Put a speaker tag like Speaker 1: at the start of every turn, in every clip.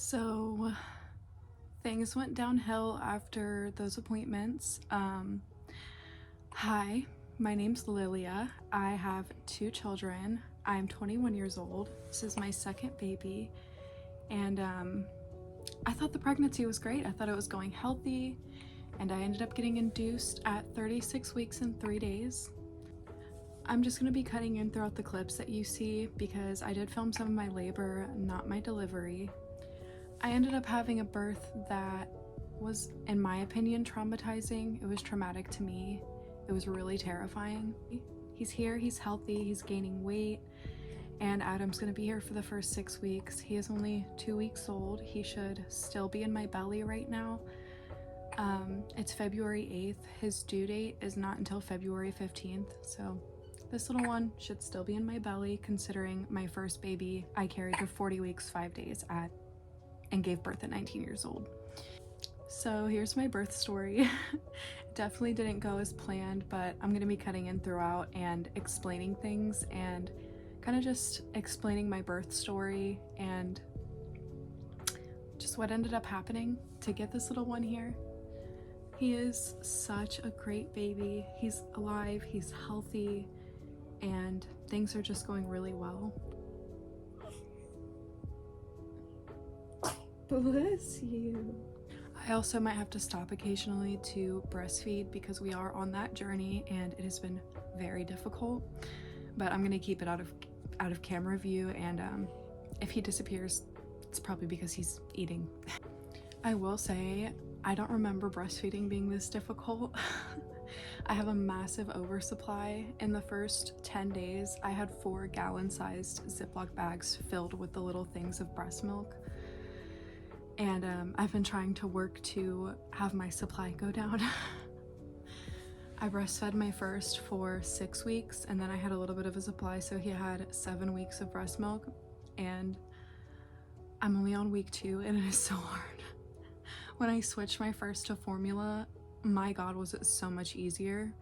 Speaker 1: So things went downhill after those appointments. Hi, my name's Lilia. I have 2 children. I'm 21 years old. This is my second baby. And I thought the pregnancy was great. I thought it was going healthy. And I ended up getting induced at 36 weeks and 3 days. I'm just going to be cutting in throughout the clips that you see because I did film some of my labor, not my delivery. I ended up having a birth that was, in my opinion, traumatizing. It was traumatic to me. It was really terrifying. He's here, he's healthy, he's gaining weight, and Adam's gonna be here for the first 6 weeks. He is only 2 weeks old. He should still be in my belly right now. It's February 8th. His due date is not until February 15th, so this little one should still be in my belly, considering my first baby I carried for 40 weeks, 5 days and gave birth at 19 years old. So here's my birth story. Definitely didn't go as planned, but I'm gonna be cutting in throughout and explaining things and kind of just explaining my birth story and just what ended up happening to get this little one here. He is such a great baby. He's alive, he's healthy, and things are just going really well. Bless you. I also might have to stop occasionally to breastfeed because we are on that journey and it has been very difficult, but I'm gonna keep it out of camera view, and if he disappears, it's probably because he's eating. I will say I don't remember breastfeeding being this difficult. I have a massive oversupply. In the first 10 days, I had 4 gallon-sized Ziploc bags filled with the little things of breast milk. And I've been trying to work to have my supply go down. I breastfed my first for 6 weeks, and then I had a little bit of a supply, so he had 7 weeks of breast milk, and I'm only on week 2, and it is so hard. When I switched my first to formula, my God, was it so much easier.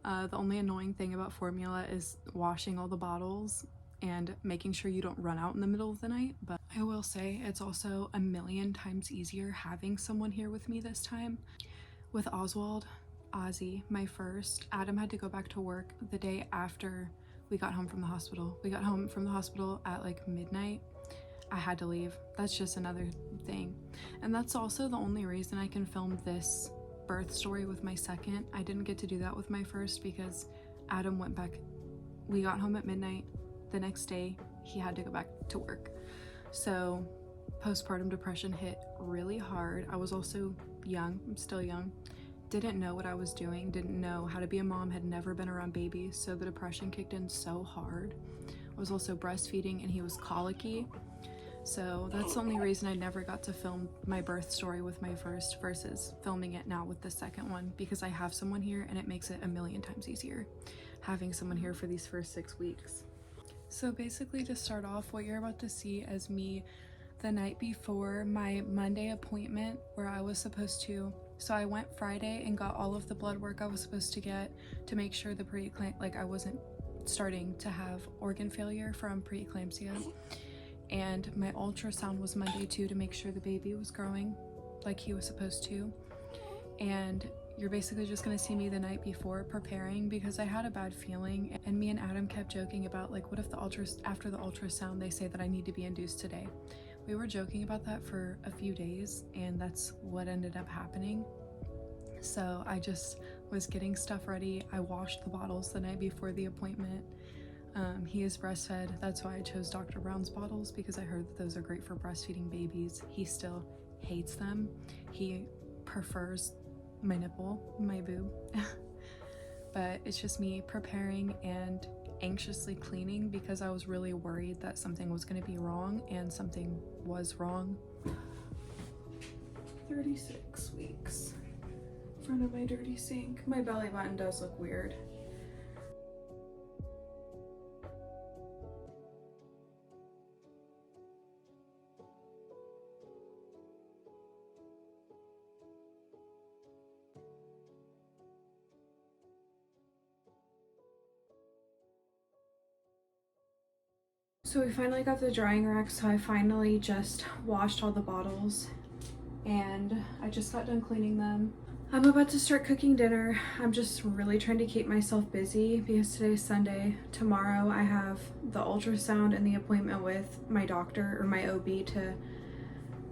Speaker 1: The only annoying thing about formula is washing all the bottles and making sure you don't run out in the middle of the night, but I will say it's also a million times easier having someone here with me this time. With Ozzy, my first, Adam had to go back to work the day after we got home from the hospital. We got home from the hospital at like midnight. I had to leave. That's just another thing. And that's also the only reason I can film this birth story with my second. I didn't get to do that with my first because Adam went back. We got home at midnight. The next day, he had to go back to work. So postpartum depression hit really hard. I was also young. I'm still young. Didn't know what I was doing. Didn't know how to be a mom. Had never been around babies. So the depression kicked in so hard. I was also breastfeeding and he was colicky. So that's the only reason I never got to film my birth story with my first versus filming it now with the second one, because I have someone here and it makes it a million times easier having someone here for these first 6 weeks. So basically, to start off, what you're about to see is me the night before my Monday appointment where I was supposed to, so I went Friday and got all of the blood work I was supposed to get to make sure the like I wasn't starting to have organ failure from preeclampsia. And my ultrasound was Monday too, to make sure the baby was growing like he was supposed to. And you're basically just gonna see me the night before preparing because I had a bad feeling, and me and Adam kept joking about like, what if after the ultrasound they say that I need to be induced today. We were joking about that for a few days, and that's what ended up happening. So I just was getting stuff ready. I washed the bottles the night before the appointment. He is breastfed. That's why I chose Dr. Brown's bottles, because I heard that those are great for breastfeeding babies. He still hates them. He prefers my nipple, my boob. But it's just me preparing and anxiously cleaning because I was really worried that something was going to be wrong, and something was wrong. 36 weeks. In front of my dirty sink. My belly button does look weird. So we finally got the drying rack, so I finally just washed all the bottles and I just got done cleaning them. I'm about to start cooking dinner. I'm just really trying to keep myself busy because today's Sunday. Tomorrow I have the ultrasound and the appointment with my doctor or my OB to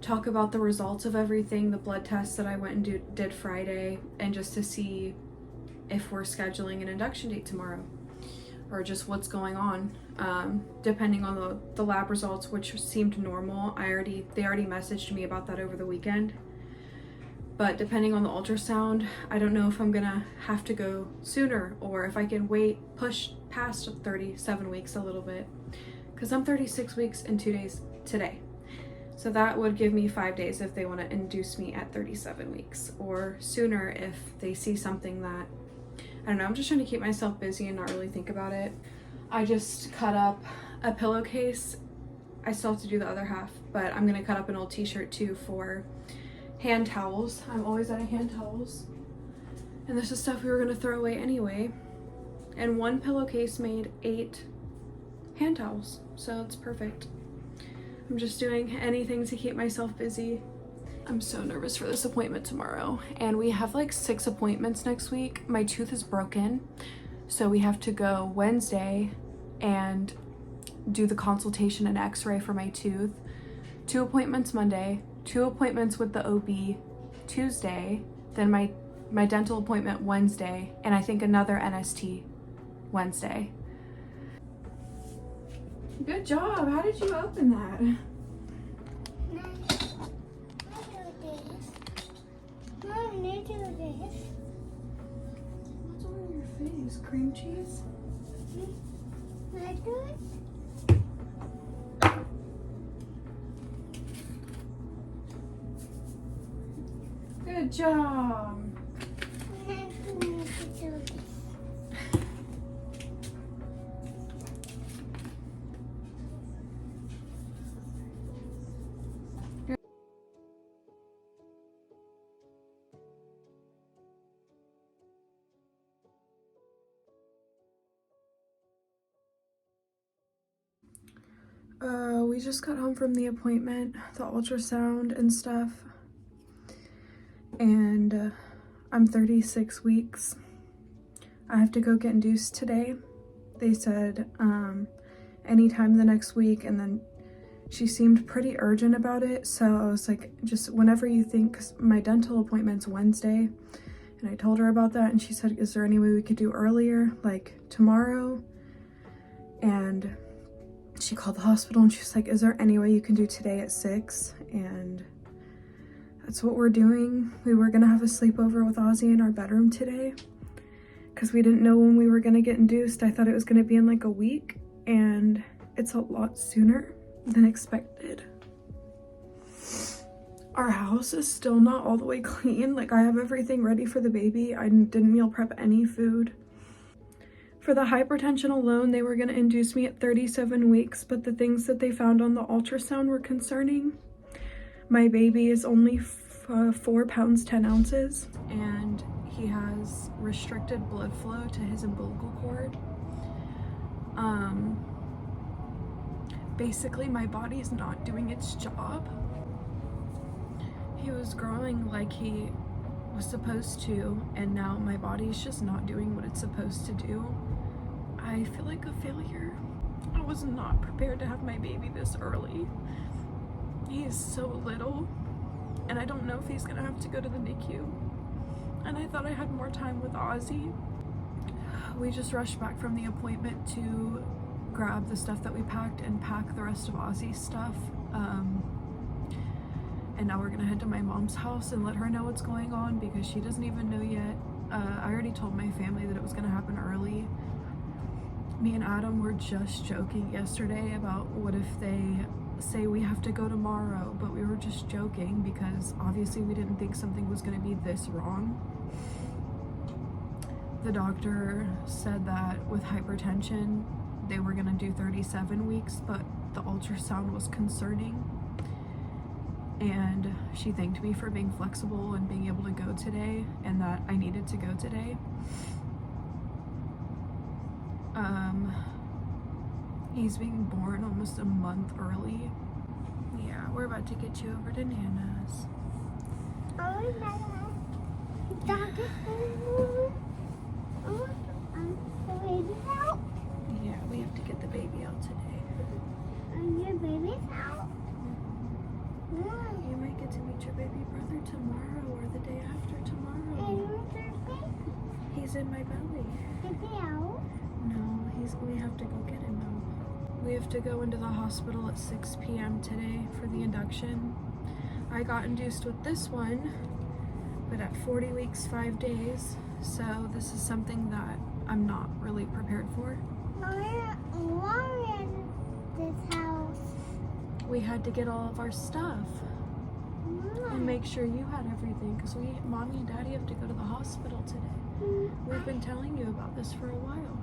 Speaker 1: talk about the results of everything, the blood tests that I went and did Friday, and just to see if we're scheduling an induction date tomorrow or just what's going on. Depending on the lab results, which seemed normal. They already messaged me about that over the weekend. But depending on the ultrasound, I don't know if I'm gonna have to go sooner or if I can push past 37 weeks a little bit, because I'm 36 weeks and 2 days today. So that would give me 5 days if they want to induce me at 37 weeks, or sooner if they see something that, I don't know, I'm just trying to keep myself busy and not really think about it. I just cut up a pillowcase. I still have to do the other half, but I'm gonna cut up an old t-shirt too for hand towels. I'm always out of hand towels. And this is stuff we were gonna throw away anyway. And one pillowcase made 8 hand towels, so it's perfect. I'm just doing anything to keep myself busy. I'm so nervous for this appointment tomorrow. And we have like 6 appointments next week. My tooth is broken, so we have to go Wednesday and do the consultation and x-ray for my tooth. 2 appointments Monday, 2 appointments with the OB Tuesday, then my dental appointment Wednesday, and I think another NST Wednesday. Good job. How did you open that? What's on your face? Cream cheese? Good job. We just got home from the appointment, the ultrasound and stuff, and I'm 36 weeks. I have to go get induced today. They said anytime the next week, and then she seemed pretty urgent about it, so I was like, just whenever you think, 'cause my dental appointment's Wednesday, and I told her about that, and she said, is there any way we could do earlier, like tomorrow? And she called the hospital and she's like, is there any way you can do today at 6? And that's what we're doing. We were gonna have a sleepover with Ozzy in our bedroom today because we didn't know when we were gonna get induced. I thought it was gonna be in like a week, and it's a lot sooner than expected. Our house is still not all the way clean. Like, I have everything ready for the baby. I didn't meal prep any food. For the hypertension alone, they were going to induce me at 37 weeks, but the things that they found on the ultrasound were concerning. My baby is only 4 pounds 10 ounces, and he has restricted blood flow to his umbilical cord. Basically, my body's not doing its job. He was growing like he was supposed to, and now my body's just not doing what it's supposed to do. I feel like a failure. I was not prepared to have my baby this early. He is so little, and I don't know if he's gonna have to go to the NICU. And I thought I had more time with Ozzy. We just rushed back from the appointment to grab the stuff that we packed and pack the rest of Ozzy's stuff. And now we're gonna head to my mom's house and let her know what's going on because she doesn't even know yet. I already told my family that it was gonna happen early. Me and Adam were just joking yesterday about what if they say we have to go tomorrow, but we were just joking because obviously we didn't think something was gonna be this wrong. The doctor said that with hypertension, they were gonna do 37 weeks, but the ultrasound was concerning. And she thanked me for being flexible and being able to go today, and that I needed to go today. He's being born almost a month early. Yeah, we're about to get you over to Nana's.
Speaker 2: Oh, Nana. Doctor, the baby's out.
Speaker 1: Yeah, we have to get the baby out today.
Speaker 2: Your baby's out.
Speaker 1: You might get to meet your baby brother tomorrow or the day after tomorrow. He's in my belly.
Speaker 2: Is he out?
Speaker 1: No, we have to go get him now. We have to go into the hospital at 6 p.m. today for the induction. I got induced with this one, but at 40 weeks, 5 days. So this is something that I'm not really prepared for.
Speaker 2: Why in this house?
Speaker 1: We had to get all of our stuff and make sure you had everything because Mommy and Daddy have to go to the hospital today. We've been telling you about this for a while.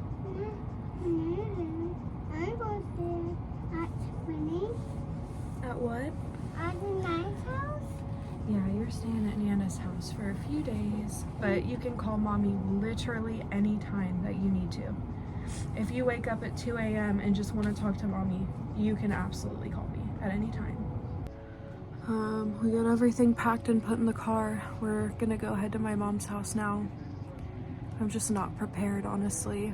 Speaker 2: I was there at 20.
Speaker 1: At what?
Speaker 2: At the nice house?
Speaker 1: Yeah, you're staying at Nana's house for a few days, but you can call Mommy literally any time that you need to. If you wake up at 2 a.m. and just want to talk to Mommy, you can absolutely call me at any time. We got everything packed and put in the car. We're gonna go head to my mom's house now. I'm just not prepared, honestly.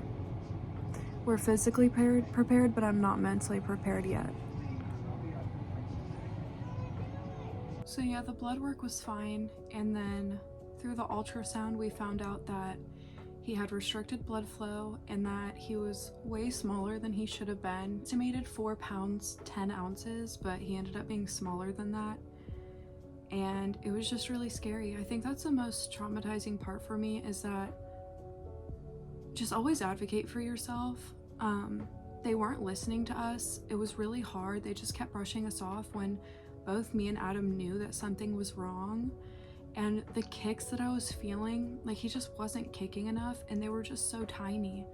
Speaker 1: We're physically prepared, but I'm not mentally prepared yet. So yeah, the blood work was fine, and then through the ultrasound we found out that he had restricted blood flow and that he was way smaller than he should have been. Estimated 4 pounds 10 ounces, but he ended up being smaller than that, and it was just really scary. I think that's the most traumatizing part for me, is that just always advocate for yourself. They weren't listening to us. It was really hard. They just kept brushing us off when both me and Adam knew that something was wrong. And the kicks that I was feeling, like, he just wasn't kicking enough, and they were just so tiny.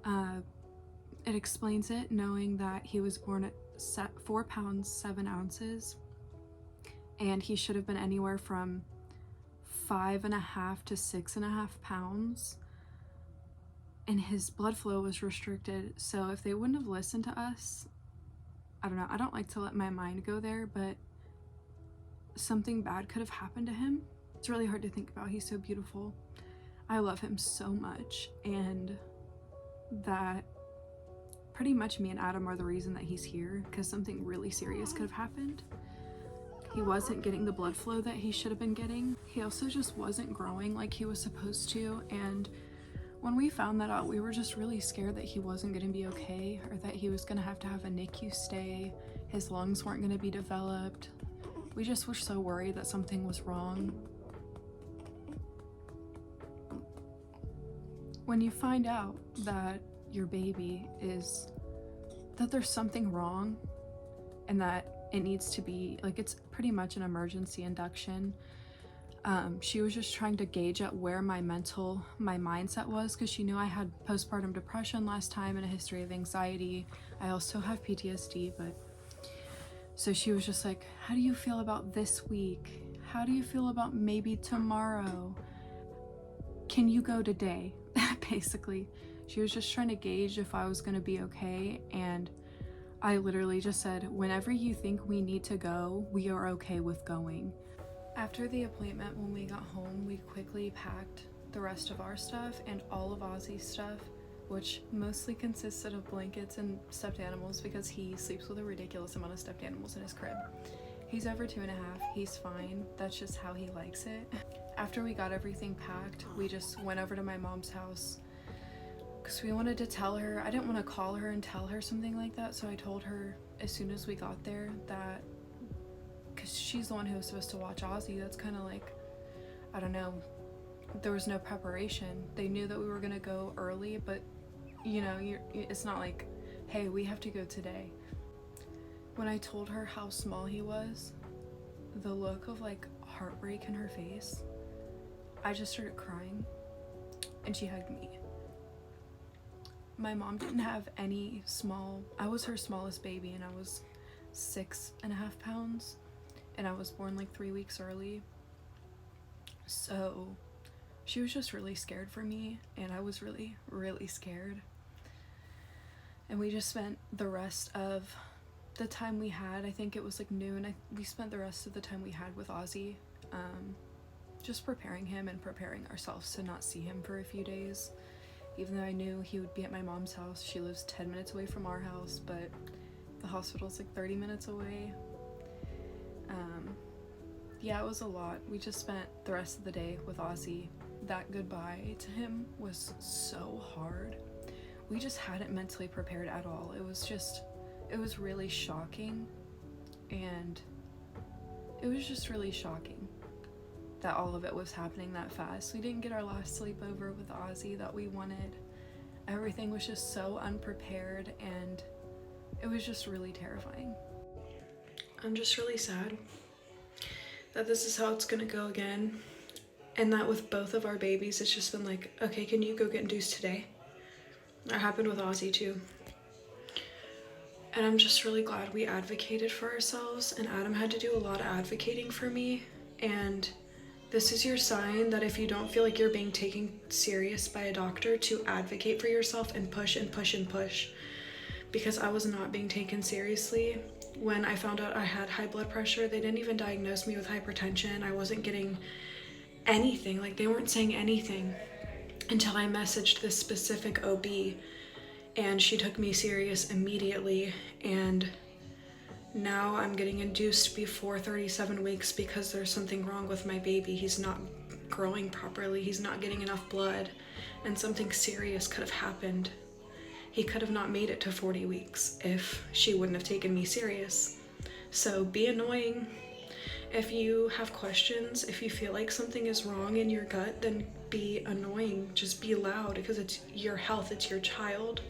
Speaker 1: It explains it, knowing that he was born at 4 pounds 7 ounces, and he should have been anywhere from 5.5 to 6.5 pounds. And his blood flow was restricted. So if they wouldn't have listened to us, I don't know, I don't like to let my mind go there, but something bad could have happened to him. It's really hard to think about. He's so beautiful. I love him so much, and that pretty much me and Adam are the reason that he's here, because something really serious could have happened. He wasn't getting the blood flow that he should have been getting. He also just wasn't growing like he was supposed to, and when we found that out, we were just really scared that he wasn't going to be okay, or that he was going to have a NICU stay. His lungs weren't going to be developed. We just were so worried that something was wrong. When you find out that your baby that there's something wrong, and that it needs to be, like, it's pretty much an emergency induction. She was just trying to gauge at where my mindset was, because she knew I had postpartum depression last time and a history of anxiety. I also have PTSD, but so she was just like, how do you feel about this week? How do you feel about maybe tomorrow? Can you go today? Basically, she was just trying to gauge if I was going to be okay, and I literally just said, whenever you think we need to go, we are okay with going. After the appointment, when we got home, we quickly packed the rest of our stuff and all of Ozzy's stuff, which mostly consisted of blankets and stuffed animals, because he sleeps with a ridiculous amount of stuffed animals in his crib. He's over 2.5, he's fine, that's just how he likes it. After we got everything packed, we just went over to my mom's house, because we wanted to tell her. I didn't want to call her and tell her something like that, so I told her as soon as we got there that, because she's the one who was supposed to watch Ozzy, that's kind of like, I don't know, there was no preparation. They knew that we were gonna go early, but you know, it's not like, hey, we have to go today. When I told her how small he was, the look of like heartbreak in her face, I just started crying, and she hugged me. My mom didn't have any I was her smallest baby, and I was 6.5 pounds, and I was born like 3 weeks early. So she was just really scared for me, and I was really, really scared. And we just spent the rest of the time we had, I think it was like noon, we spent the rest of the time we had with Ozzy, just preparing him and preparing ourselves to not see him for a few days. Even though I knew he would be at my mom's house. She lives 10 minutes away from our house, but the hospital's like 30 minutes away. Yeah, it was a lot. We just spent the rest of the day with Ozzy. That goodbye to him was so hard. We just hadn't mentally prepared at all. It was really shocking, and it was just really shocking that all of it was happening that fast. We didn't get our last sleepover with Ozzy that we wanted. Everything was just so unprepared, and it was just really terrifying. I'm just really sad that this is how it's gonna go again, and that with both of our babies, it's just been like, okay, can you go get induced today? That happened with Ozzy too. And I'm just really glad we advocated for ourselves, and Adam had to do a lot of advocating for me. And this is your sign that if you don't feel like you're being taken serious by a doctor, to advocate for yourself and push and push and push. Because I was not being taken seriously. When I found out I had high blood pressure, they didn't even diagnose me with hypertension. I wasn't getting anything, like they weren't saying anything until I messaged this specific OB, and she took me serious immediately. And now I'm getting induced before 37 weeks because there's something wrong with my baby. He's not growing properly, he's not getting enough blood, and something serious could have happened. He could have not made it to 40 weeks if she wouldn't have taken me serious. So be annoying. If you have questions, if you feel like something is wrong in your gut, then be annoying. Just be loud, because it's your health, it's your child.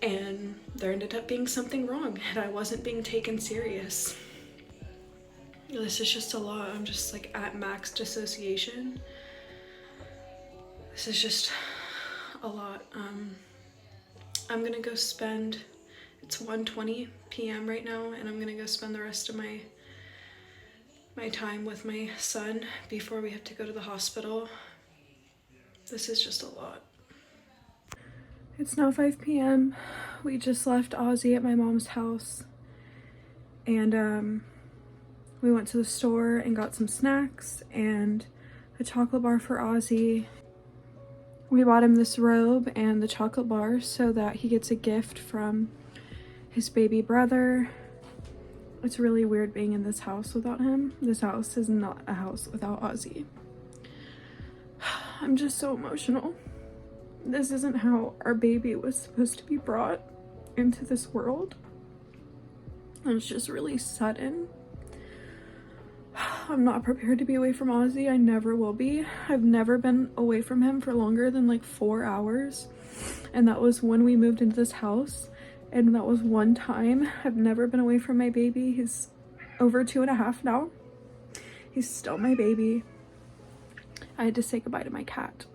Speaker 1: And there ended up being something wrong, and I wasn't being taken serious. This is just a lot. I'm just like at max dissociation. This is just a lot. I'm gonna go spend, it's 1:20 p.m. right now, and I'm gonna go spend the rest of my time with my son before we have to go to the hospital. This is just a lot. It's now 5 p.m. We just left Ozzy at my mom's house, and we went to the store and got some snacks and a chocolate bar for Ozzy. We bought him this robe and the chocolate bar so that he gets a gift from his baby brother. It's really weird being in this house without him. This house is not a house without Ozzy. I'm just so emotional. This isn't how our baby was supposed to be brought into this world. And it's just really sudden. I'm not prepared to be away from Ozzy. I never will be. I've never been away from him for longer than like 4 hours. And that was when we moved into this house. And that was one time. I've never been away from my baby. He's over 2.5 now. He's still my baby. I had to say goodbye to my cat.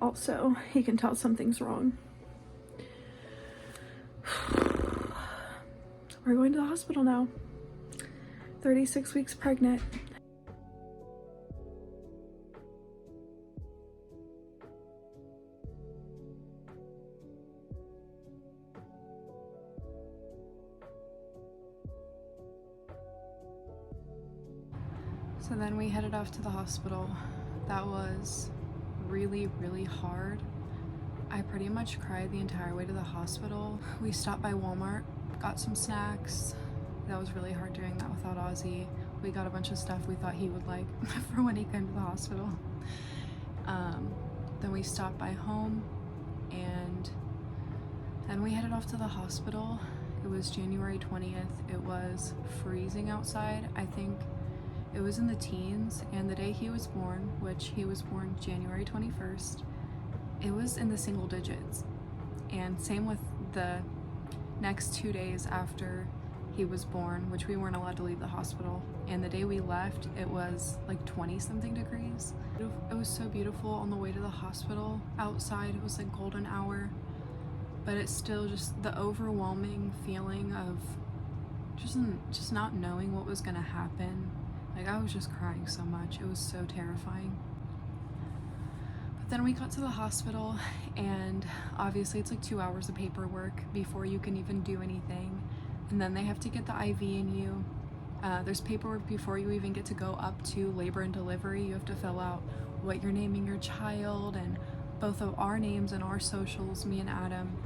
Speaker 1: Also, he can tell something's wrong. We're going to the hospital now. 36 weeks pregnant. So then we headed off to the hospital. That was really, really hard. I pretty much cried the entire way to the hospital. We stopped by Walmart, got some snacks. That was really hard doing that without Ozzy. We got a bunch of stuff we thought he would like for when he came to the hospital. Then we stopped by home, and then we headed off to the hospital. It was January 20th. It was freezing outside. I think it was in the teens, and the day he was born, which he was born January 21st, it was in the single digits. And same with the next 2 days after he was born, which we weren't allowed to leave the hospital. And the day we left, it was like 20 something degrees. It was so beautiful on the way to the hospital. Outside, it was like golden hour, but it's still just the overwhelming feeling of just not knowing what was gonna happen. Like, I was just crying so much. It was so terrifying. Then we got to the hospital, and obviously it's like 2 hours of paperwork before you can even do anything. And then they have to get the IV in you. There's paperwork before you even get to go up to labor and delivery. You have to fill out what you're naming your child and both of our names and our socials, me and Adam.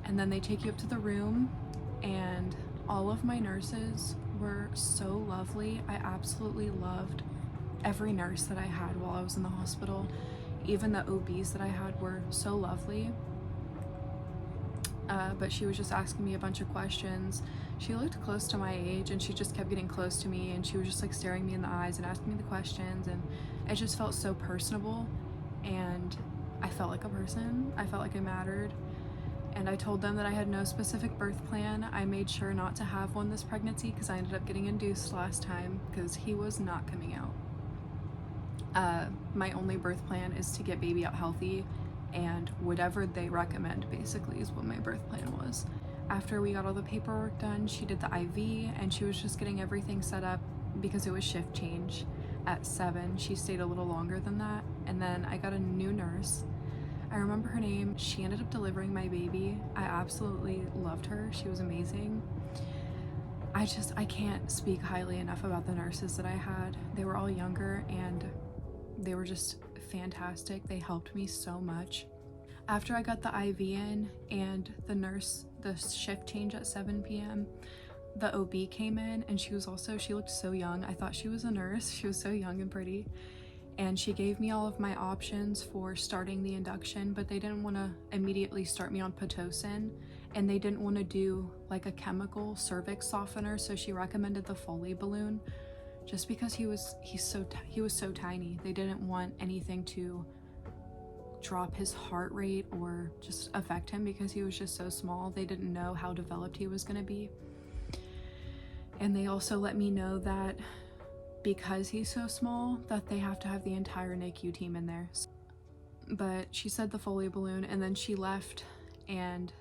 Speaker 1: And then they take you up to the room, and all of my nurses were so lovely. I absolutely loved every nurse that I had while I was in the hospital. Even the OBs that I had were so lovely. But she was just asking me a bunch of questions. She looked close to my age, and she just kept getting close to me, and she was just like staring me in the eyes and asking me the questions, and it just felt so personable, and I felt like a person. I felt like I mattered. And I told them that I had no specific birth plan. I made sure not to have one this pregnancy because I ended up getting induced last time because he was not coming out. My only birth plan is to get baby out healthy, and whatever they recommend basically is what my birth plan was. After we got all the paperwork done, she did the IV, and she was just getting everything set up because it was shift change at 7. She stayed a little longer than that, and then I got a new nurse. I remember her name. She ended up delivering my baby. I absolutely loved her. She was amazing. I can't speak highly enough about the nurses that I had. They were all younger, and they were just fantastic. They helped me so much. After I got the IV in and the shift change at 7 p.m., the OB came in, and she looked so young. I thought she was a nurse. She was so young and pretty. And she gave me all of my options for starting the induction, but they didn't want to immediately start me on Pitocin, and they didn't want to do like a chemical cervix softener, so she recommended the Foley balloon just because he was so tiny. They didn't want anything to drop his heart rate or just affect him because he was just so small. They didn't know how developed he was going to be. And they also let me know that because he's so small that they have to have the entire NICU team in there. But she said the Foley balloon, and then she left, and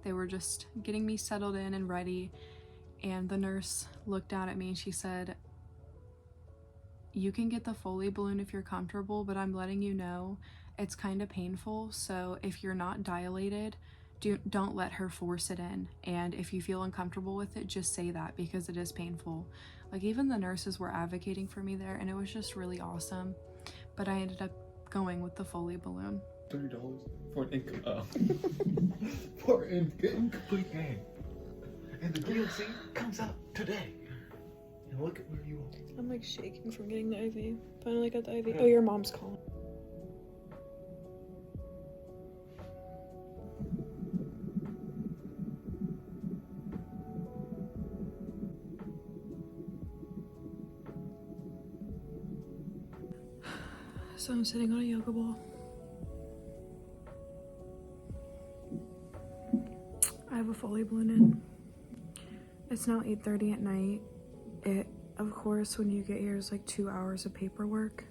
Speaker 1: they were just getting me settled in and ready, and the nurse looked down at me and she said, "You can get the Foley balloon if you're comfortable, but I'm letting you know it's kind of painful, so if you're not dilated, don't let her force it in, and if you feel uncomfortable with it, just say that because it is painful." Like, even the nurses were advocating for me there, and it was just really awesome. But I ended up going with the Foley balloon.
Speaker 3: $30 for an for an incomplete name. And the DLC comes out today. And look at where you are.
Speaker 1: I'm like shaking from getting the IV. Finally got the IV. Oh, your mom's calling. So I'm sitting on a yoga ball. I have a Foley balloon in. It's now 8:30 at night. It, of course, when you get here is like 2 hours of paperwork.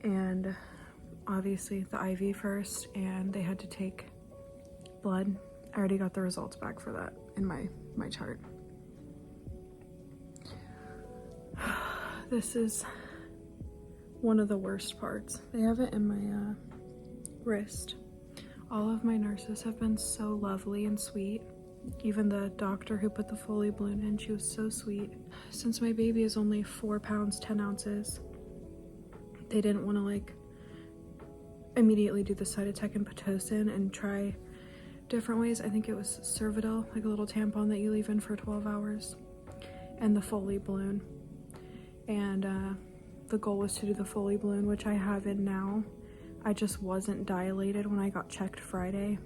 Speaker 1: And obviously the IV first, and they had to take blood. I already got the results back for that in my chart. This is one of the worst parts. They have it in my wrist. All of my nurses have been so lovely and sweet. Even the doctor who put the Foley balloon in, she was so sweet. Since my baby is only 4 pounds 10 ounces, they didn't want to like immediately do the Cytotec and Pitocin and try different ways. I think it was Cervidil, like a little tampon that you leave in for 12 hours, and the Foley balloon. And the goal was to do the Foley balloon, which I have in now. I just wasn't dilated when I got checked Friday,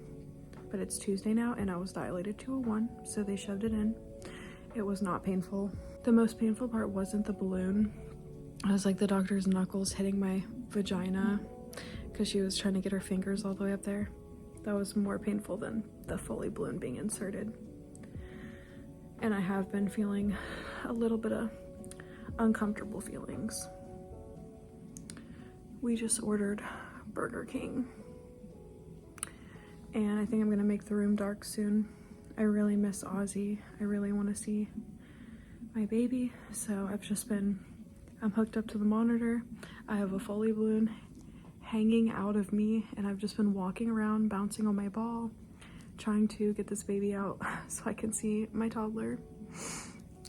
Speaker 1: but it's Tuesday now, and I was dilated to a 1, so they shoved it in. It was not painful. The most painful part wasn't the balloon. I was like the doctor's knuckles hitting my vagina because she was trying to get her fingers all the way up there. That was more painful than the Foley balloon being inserted. And I have been feeling a little bit of uncomfortable feelings. We just ordered Burger King, and I think I'm gonna make the room dark soon. I really miss Ozzy. I really want to see my baby, so I'm hooked up to the monitor. I have a Foley balloon hanging out of me, and I've just been walking around bouncing on my ball trying to get this baby out so I can see my toddler.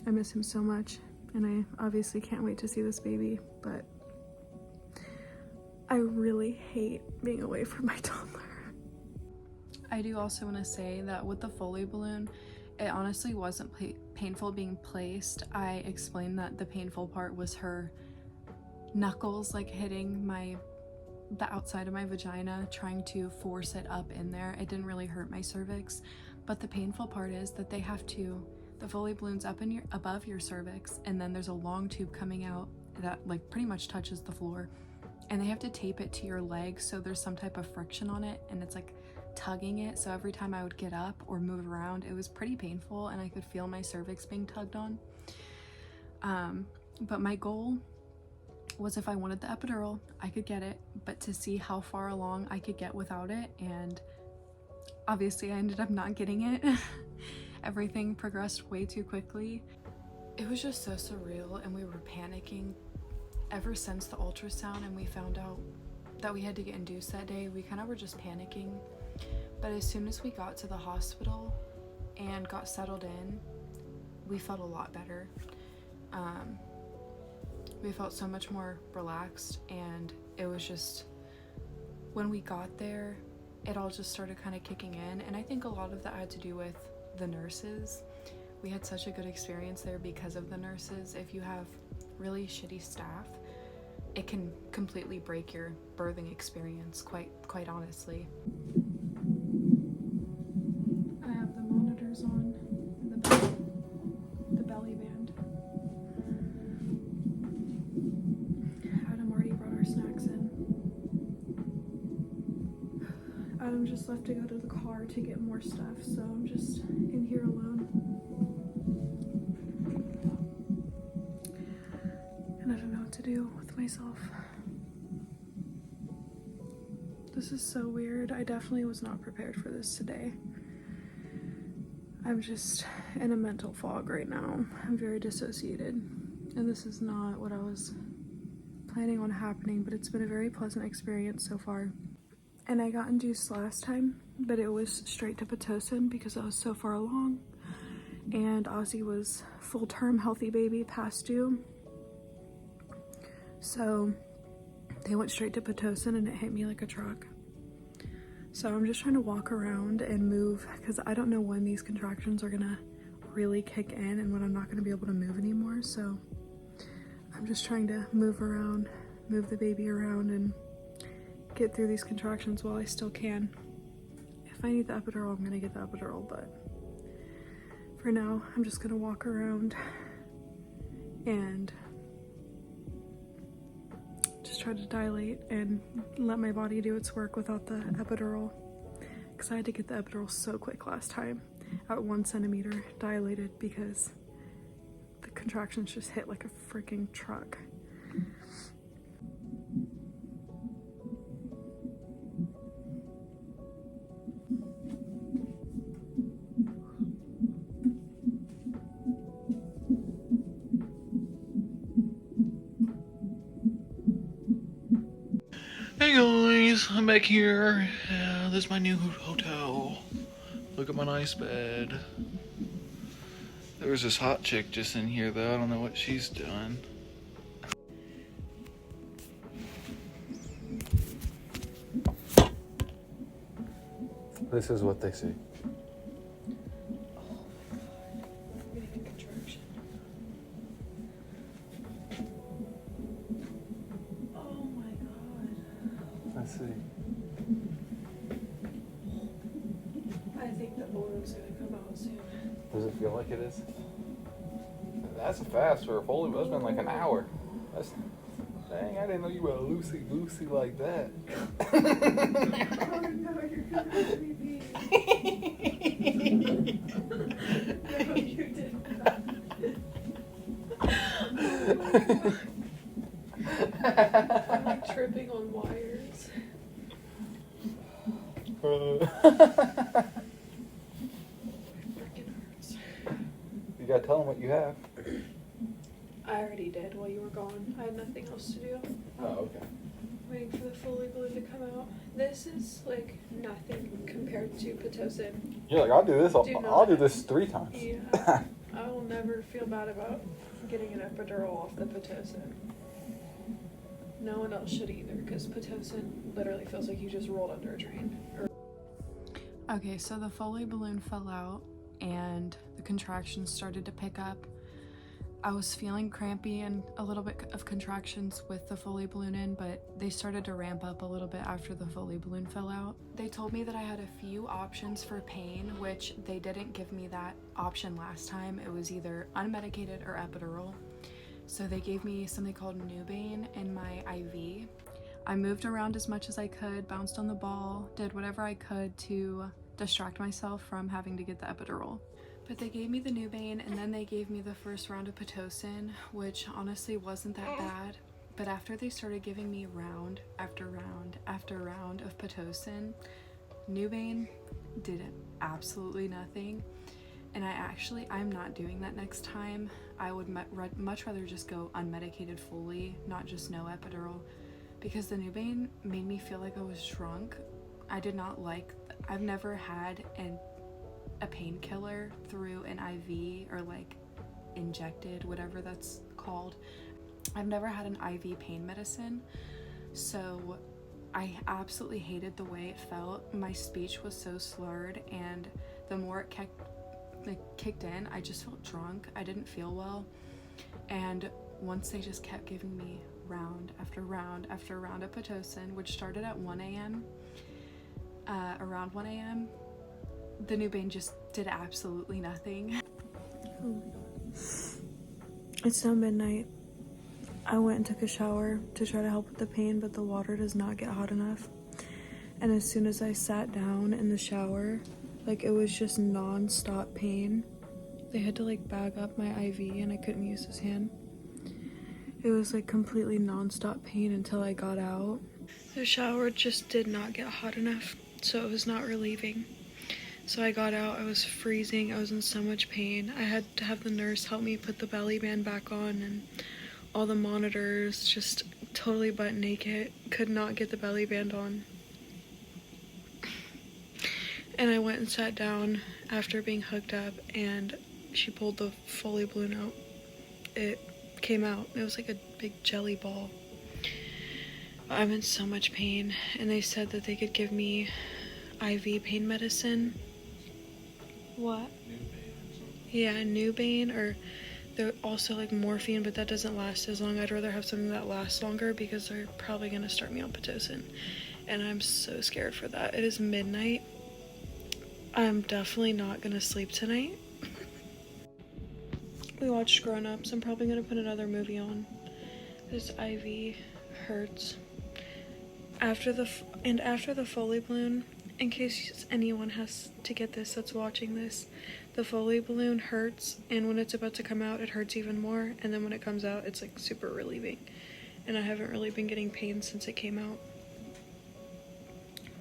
Speaker 1: I miss him so much, and I obviously can't wait to see this baby, but I really hate being away from my toddler. I do also want to say that with the Foley balloon, it honestly wasn't painful being placed. I explained that the painful part was her knuckles like hitting the outside of my vagina, trying to force it up in there. It didn't really hurt my cervix, but the painful part is that the Foley balloon's up in above your cervix, and then there's a long tube coming out that like pretty much touches the floor, and they have to tape it to your leg, so there's some type of friction on it, and it's like tugging it. So every time I would get up or move around, it was pretty painful, and I could feel my cervix being tugged on. But my goal was, if I wanted the epidural, I could get it, but to see how far along I could get without it, and obviously I ended up not getting it. Everything progressed way too quickly. It was just so surreal, and we were panicking ever since the ultrasound, and we found out that we had to get induced that day. We kind of were just panicking, but as soon as we got to the hospital and got settled in, we felt a lot better. We felt so much more relaxed, and it was just, when we got there, it all just started kind of kicking in, and I think a lot of that had to do with the nurses. We had such a good experience there because of the nurses. If you have really shitty staff, it can completely break your birthing experience, quite honestly. I have the monitors on, the belly band. Adam already brought our snacks in. Adam just left to go to the car to get more stuff, so I'm just in here alone. And I don't know what to do with myself. This is so weird. I definitely was not prepared for this today. I'm just in a mental fog right now. I'm very dissociated, and this is not what I was planning on happening, but it's been a very pleasant experience so far. And I got induced last time, but it was straight to Pitocin because I was so far along, and Ozzy was full-term healthy baby past due. So they went straight to Pitocin, and it hit me like a truck. So I'm just trying to walk around and move, because I don't know when these contractions are gonna really kick in and when I'm not gonna be able to move anymore. So I'm just trying to move around, move the baby around, and get through these contractions while I still can. If I need the epidural, I'm gonna get the epidural, but for now, I'm just gonna walk around and just try to dilate and let my body do its work without the epidural, because I had to get the epidural so quick last time at 1 centimeter dilated because the contractions just hit like a freaking truck.
Speaker 3: Hey guys, I'm back here. This is my new hotel. Look at my nice bed. There was this hot chick just in here though. I don't know what she's doing. This is what they see. Let's see.
Speaker 1: I think the balloon's gonna come out soon.
Speaker 3: Does it feel like it is? That's fast for a Foley. That's been like an hour. That's, dang, I didn't know you were loosey like that.
Speaker 1: Oh no, you're gonna make me pee. No, you did not. I'm like tripping on wires. Freaking hurts.
Speaker 3: You gotta tell them what you have.
Speaker 1: I already did while you were gone. I had nothing else to do.
Speaker 3: Oh, okay.
Speaker 1: Waiting for the Foley balloon to come out. This is like nothing compared to Pitocin.
Speaker 4: You're like, I'll do this.
Speaker 1: Do
Speaker 4: I'll do
Speaker 1: not-
Speaker 4: this 3 times.
Speaker 1: Yeah. I will never feel bad about getting an epidural off the Pitocin. No one else should either, because Pitocin literally feels like you just rolled under a train. Okay, so the Foley balloon fell out and the contractions started to pick up. I was feeling crampy and a little bit of contractions with the Foley balloon in, but they started to ramp up a little bit after the Foley balloon fell out. They told me that I had a few options for pain, which they didn't give me that option last time. It was either unmedicated or epidural. So they gave me something called Nubane in my IV. I moved around as much as I could, bounced on the ball, did whatever I could to distract myself from having to get the epidural. But they gave me the Nubane, and then they gave me the first round of Pitocin, which honestly wasn't that bad. But after they started giving me round after round after round of Pitocin, Nubane did absolutely nothing. And I'm not doing that next time. I would much rather just go unmedicated fully, not just no epidural, because the Nubane made me feel like I was drunk. I did not like, I've never had a painkiller through an IV or like injected, whatever that's called. I've never had an IV pain medicine, so I absolutely hated the way it felt. My speech was so slurred, and the more it kicked in, I just felt drunk. I didn't feel well, and once they just kept giving me round after round after round of Pitocin, which started at 1 a.m. Around 1 a.m. the Nubane just did absolutely nothing. It's now midnight. I went and took a shower to try to help with the pain, but the water does not get hot enough. And as soon as I sat down in the shower, like it was just non-stop pain. They had to like bag up my IV and I couldn't use this hand. It was like completely non-stop pain until I got out. The shower just did not get hot enough, so it was not relieving. So I got out, I was freezing, I was in so much pain. I had to have the nurse help me put the belly band back on, and all the monitors, just totally butt naked, could not get the belly band on. And I went and sat down after being hooked up, and she pulled the Foley balloon out. It came out, it was like a big jelly ball. I'm in so much pain, and they said that they could give me IV pain medicine. What? Yeah, Nubane, or they're also like morphine, but that doesn't last as long. I'd rather have something that lasts longer because they're probably gonna start me on Pitocin, and I'm so scared for that. It is midnight. I'm definitely not gonna sleep tonight. We watched Grown Ups. I'm probably gonna put another movie on. This IV hurts. After the Foley balloon, in case anyone has to get this that's watching this, the Foley balloon hurts, and when it's about to come out, it hurts even more, and then when it comes out, it's like super relieving. And I haven't really been getting pain since it came out.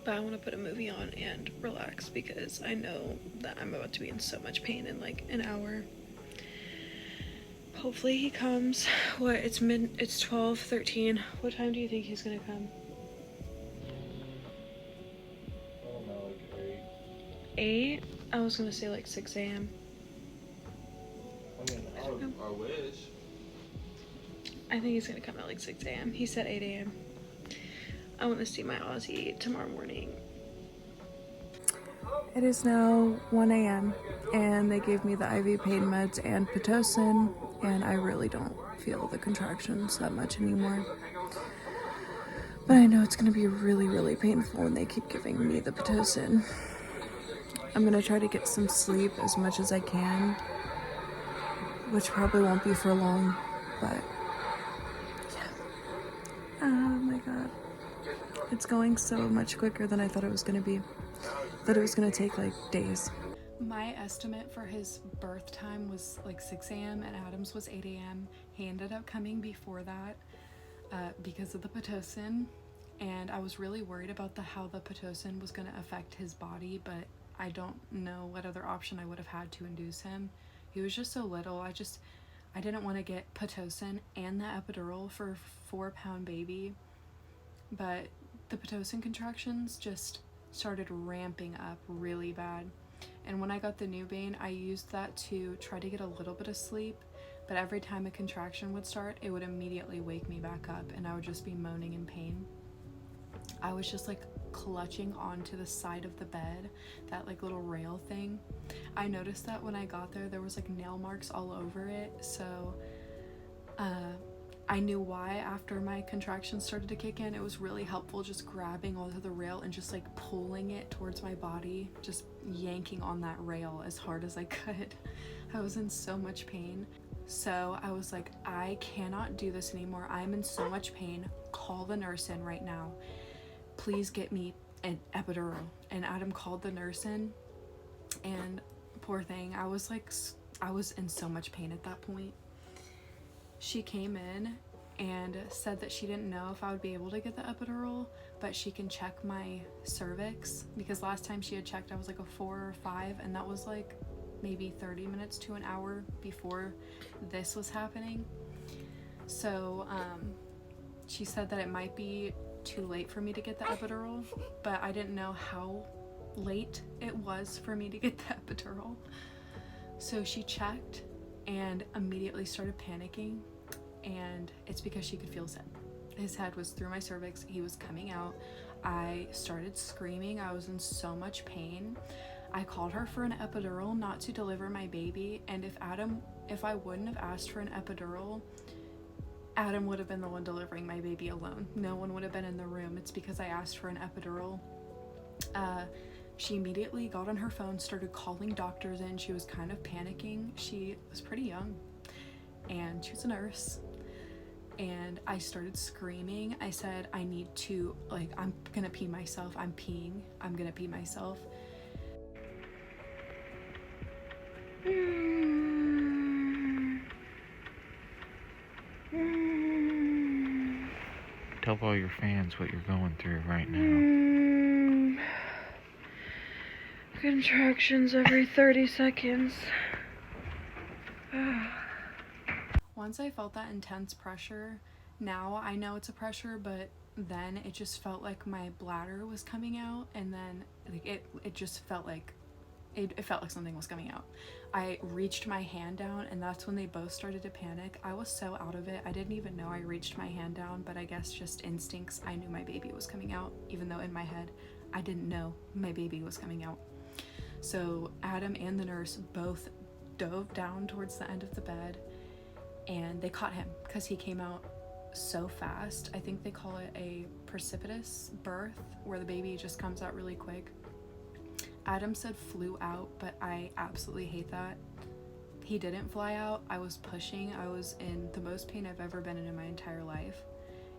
Speaker 1: But I want to put a movie on and relax because I know that I'm about to be in so much pain in like an hour. Hopefully he comes. It's 12:13. What time do you think he's gonna come?
Speaker 4: I don't know, like
Speaker 1: 8? I was gonna say like 6 a.m.
Speaker 4: 8. I mean, I wish.
Speaker 1: I think he's gonna come at like 6 a.m. He said 8 a.m. I want to see my Aussie tomorrow morning. It is now 1 a.m. and they gave me the IV pain meds and Pitocin, and I really don't feel the contractions that much anymore. But I know it's gonna be really, really painful when they keep giving me the Pitocin. I'm gonna try to get some sleep as much as I can, which probably won't be for long, but yeah. Oh my god. It's going so much quicker than I thought it was gonna be. That it was gonna take like days. My estimate for his birth time was like 6 a.m. and Adam's was 8 a.m. He ended up coming before that because of the Pitocin, and I was really worried about how the Pitocin was gonna affect his body, but I don't know what other option I would have had to induce him. He was just so little. I didn't want to get Pitocin and the epidural for a 4-pound baby. but the Pitocin contractions just started ramping up really bad. And when I got the Nubain, I used that to try to get a little bit of sleep, but every time a contraction would start, it would immediately wake me back up and I would just be moaning in pain. I was just like clutching onto the side of the bed, that like little rail thing. I noticed that when I got there was like nail marks all over it, so I knew why after my contractions started to kick in. It was really helpful just grabbing onto the rail and just like pulling it towards my body, just yanking on that rail as hard as I could. I was in so much pain. So I was like, I cannot do this anymore. I'm in so much pain. Call the nurse in right now. Please get me an epidural. And Adam called the nurse in, and poor thing, I was in so much pain at that point. She came in and said that she didn't know if I would be able to get the epidural, but she can check my cervix, because last time she had checked I was like a 4 or 5, and that was like maybe 30 minutes to an hour before this was happening. So she said that it might be too late for me to get the epidural, but I didn't know how late it was for me to get the epidural. So she checked and immediately started panicking, and it's because she could feel his head. His head was through my cervix. He was coming out. I started screaming. I was in so much pain. I called her for an epidural, not to deliver my baby, and if I wouldn't have asked for an epidural, Adam would have been the one delivering my baby alone. No one would have been in the room. It's because I asked for an epidural. She immediately got on her phone, started calling doctors in. She was kind of panicking. She was pretty young, and she was a nurse. And I started screaming. I said, I need to, like, I'm gonna pee myself. I'm gonna pee myself.
Speaker 3: Tell all your fans what you're going through right now.
Speaker 1: Contractions every 30 seconds. Once I felt that intense pressure, now I know it's a pressure, but then it just felt like my bladder was coming out, and then like it just felt like it felt like something was coming out. I reached my hand down, and that's when they both started to panic. I was so out of it. I didn't even know I reached my hand down, but I guess just instincts, I knew my baby was coming out, even though in my head I didn't know my baby was coming out. So Adam and the nurse both dove down towards the end of the bed, and they caught him because he came out so fast. I think they call it a precipitous birth, where the baby just comes out really quick. Adam said flew out, but I absolutely hate that. He didn't fly out. I was pushing. I was in the most pain I've ever been in my entire life.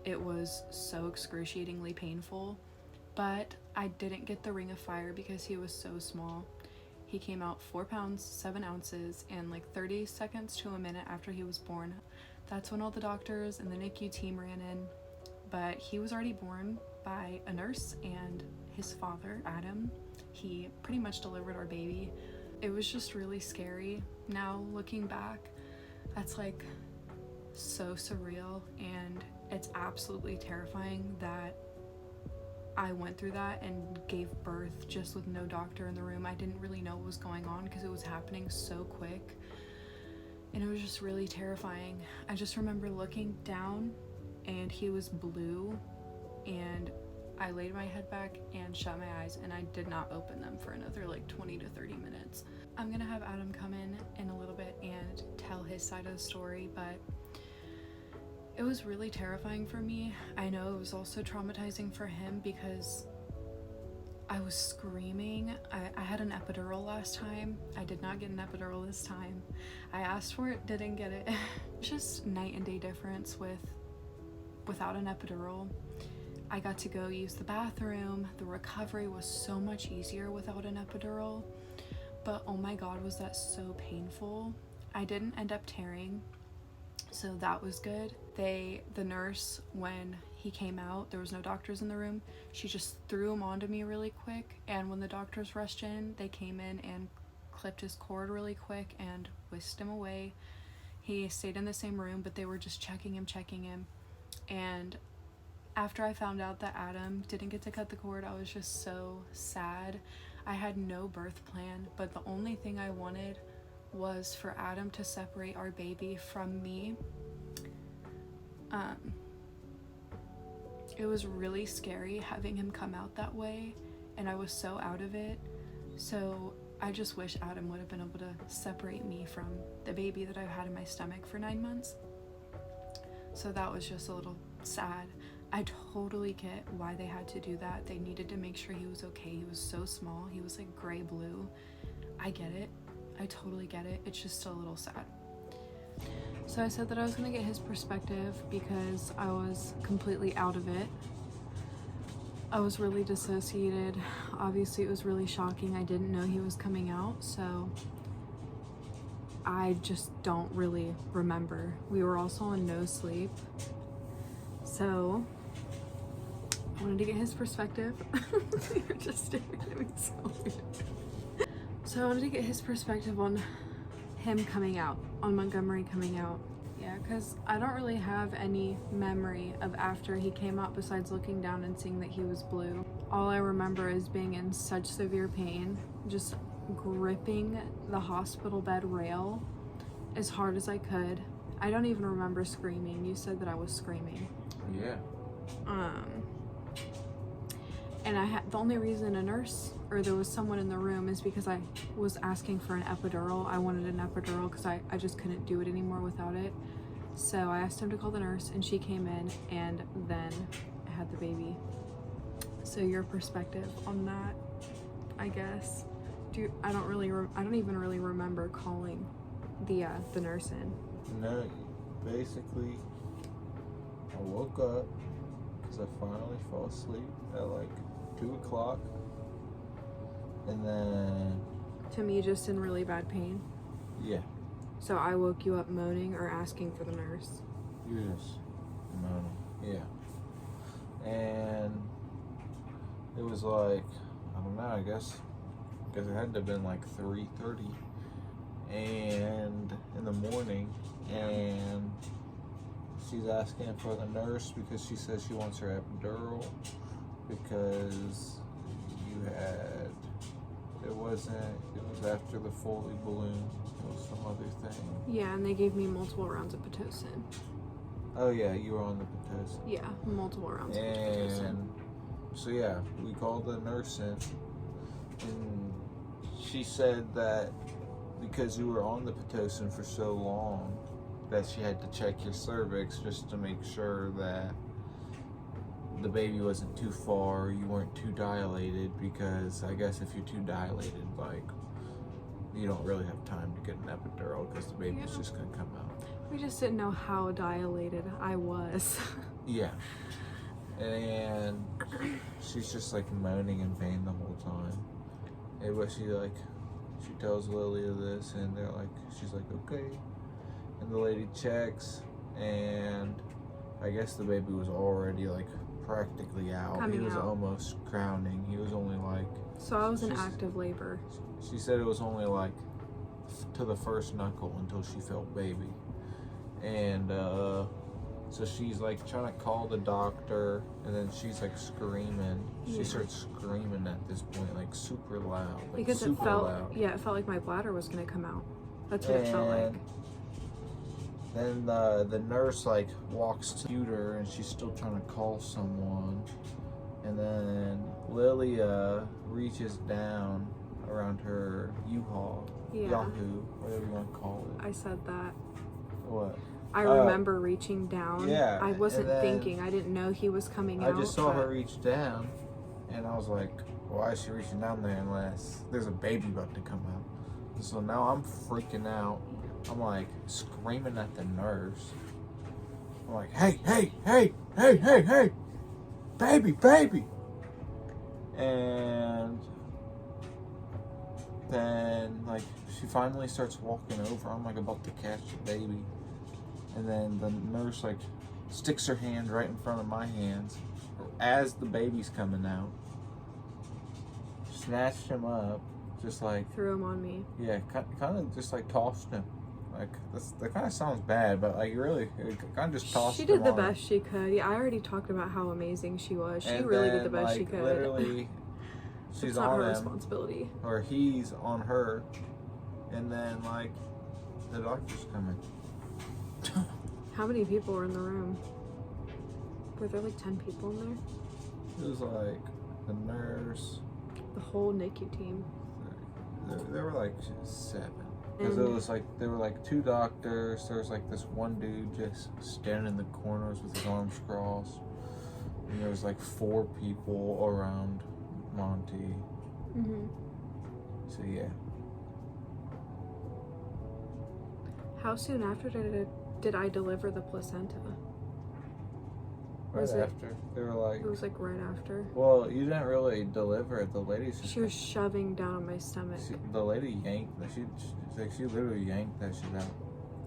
Speaker 1: It was so excruciatingly painful, but I didn't get the ring of fire because he was so small. He came out 4 pounds, 7 ounces, and like 30 seconds to a minute after he was born. That's when all the doctors and the NICU team ran in, but he was already born by a nurse and his father, Adam. He pretty much delivered our baby. It was just really scary. Now looking back, that's like so surreal, and it's absolutely terrifying that I went through that and gave birth just with no doctor in the room. I didn't really know what was going on because it was happening so quick, and it was just really terrifying. I just remember looking down and he was blue, and I laid my head back and shut my eyes, and I did not open them for another like 20 to 30 minutes. I'm gonna have Adam come in a little bit and tell his side of the story, but it was really terrifying for me. I know it was also traumatizing for him because I was screaming. I had an epidural last time. I did not get an epidural this time. I asked for it, didn't get it. Just night and day difference without an epidural. I got to go use the bathroom. The recovery was so much easier without an epidural, but oh my god, was that so painful. I didn't end up tearing, so that was good. The nurse, when he came out, there was no doctors in the room. She just threw him onto me really quick, and when the doctors rushed in, they came in and clipped his cord really quick and whisked him away. He stayed in the same room, but they were just checking him, and After I found out that Adam didn't get to cut the cord, I was just so sad. I had no birth plan, but the only thing I wanted was for Adam to separate our baby from me. It was really scary having him come out that way, and I was so out of it. So I just wish Adam would have been able to separate me from the baby that I've had in my stomach for 9 months. So that was just a little sad. I totally get why they had to do that. They needed to make sure he was okay. He was so small. He was like gray blue. I get it. I totally get it. It's just a little sad. So I said that I was gonna get his perspective because I was completely out of it. I was really dissociated. Obviously it was really shocking. I didn't know he was coming out, so I just don't really remember. We were also on no sleep. So I wanted to get his perspective. You're just staring at me so weird. So I wanted to get his perspective on him coming out, on Montgomery coming out. Yeah, because I don't really have any memory of after he came out besides looking down and seeing that he was blue. All I remember is being in such severe pain, just gripping the hospital bed rail as hard as I could. I don't even remember screaming. You said that I was screaming.
Speaker 3: Yeah.
Speaker 1: And the only reason a nurse or there was someone in the room is because I was asking for an epidural. I wanted an epidural because I just couldn't do it anymore without it. So I asked him to call the nurse, and she came in, and then I had the baby. So your perspective on that, I guess. I don't even really remember calling the nurse in.
Speaker 4: No, basically, I woke up because I finally fell asleep at like 2 o'clock, and then
Speaker 1: To me, just in really bad pain.
Speaker 4: yeah,
Speaker 1: So I woke you up moaning or asking for the nurse.
Speaker 4: you were just moaning. Yeah, and it was like, I don't know. I guess it had to have been like 3:30, and in the morning, and she's asking for the nurse because she says she wants her epidural because it was after the Foley balloon. It was some other thing.
Speaker 1: Yeah, and they gave me multiple rounds of Pitocin.
Speaker 4: Oh yeah, you were on the Pitocin.
Speaker 1: Yeah, multiple rounds of Pitocin.
Speaker 4: And so yeah, we called the nurse in, and she said that because you were on the Pitocin for so long, that she had to check your cervix just to make sure that the baby wasn't too far, you weren't too dilated, because I guess if you're too dilated, like, you don't really have time to get an epidural because the baby's just gonna come out.
Speaker 1: We just didn't know how dilated I was.
Speaker 4: Yeah. And she's just like moaning in pain the whole time. And but she tells Lilia this, and she's like, okay. And the lady checks, and I guess the baby was already like practically out.
Speaker 1: Coming
Speaker 4: he was
Speaker 1: out.
Speaker 4: almost crowning. He was only like,
Speaker 1: So I was in
Speaker 4: She's-
Speaker 1: active labor.
Speaker 4: she said it was only like to the first knuckle until she felt baby. And so she's like trying to call the doctor, and then she's like screaming. She
Speaker 1: Yeah.
Speaker 4: starts screaming at this point, like super loud. Like
Speaker 1: Because it
Speaker 4: super
Speaker 1: felt,
Speaker 4: loud.
Speaker 1: it felt like my bladder was gonna come out. That's what it felt like.
Speaker 4: Then the nurse like walks to the computer, and she's still trying to call someone. And then Lilia reaches down around her U-Haul,
Speaker 1: Yeah,
Speaker 4: Yahoo, whatever you want to call it.
Speaker 1: I said that.
Speaker 4: What?
Speaker 1: I remember reaching down.
Speaker 4: yeah,
Speaker 1: I wasn't
Speaker 4: and then
Speaker 1: thinking. I didn't know he was coming
Speaker 4: I
Speaker 1: out.
Speaker 4: just saw
Speaker 1: but-
Speaker 4: her reach down, and I was like, why is she reaching down there unless there's a baby about to come out? And so now I'm freaking out. I'm like screaming at the nurse. I'm like, hey, hey, hey, hey, hey, hey, baby, baby. And then like she finally starts walking over. I'm like about to catch the baby. And then the nurse like sticks her hand right in front of my hands as the baby's coming out. Snatched him up, just like,
Speaker 1: Threw him on me.
Speaker 4: yeah, kind of just like tossed him. Like that kind of sounds bad, but like really, it kind of just tossed.
Speaker 1: She did
Speaker 4: him
Speaker 1: the
Speaker 4: on.
Speaker 1: best she could. Yeah, I already talked about how amazing she was. She
Speaker 4: And
Speaker 1: really
Speaker 4: then,
Speaker 1: did the best she
Speaker 4: like,
Speaker 1: could.
Speaker 4: Literally, she's
Speaker 1: It's not
Speaker 4: on
Speaker 1: her
Speaker 4: him,
Speaker 1: responsibility.
Speaker 4: or he's on her, and then like the doctor's coming.
Speaker 1: How many people were in the room? Were there like 10 people in there?
Speaker 4: It was like the nurse.
Speaker 1: The whole NICU team.
Speaker 4: There were like 7. Because it
Speaker 1: And
Speaker 4: was like there were like 2 doctors. There was like this one dude just standing in the corners with his arms crossed, and there was like 4 people around Monty. So yeah.
Speaker 1: how soon after did I deliver the placenta?
Speaker 4: Right
Speaker 1: Was it-
Speaker 4: after they were like,
Speaker 1: It was like right after.
Speaker 4: well, you didn't really deliver it. The lady's just
Speaker 1: She was shoving down on my stomach.
Speaker 4: the lady yanked. She literally yanked that shit out.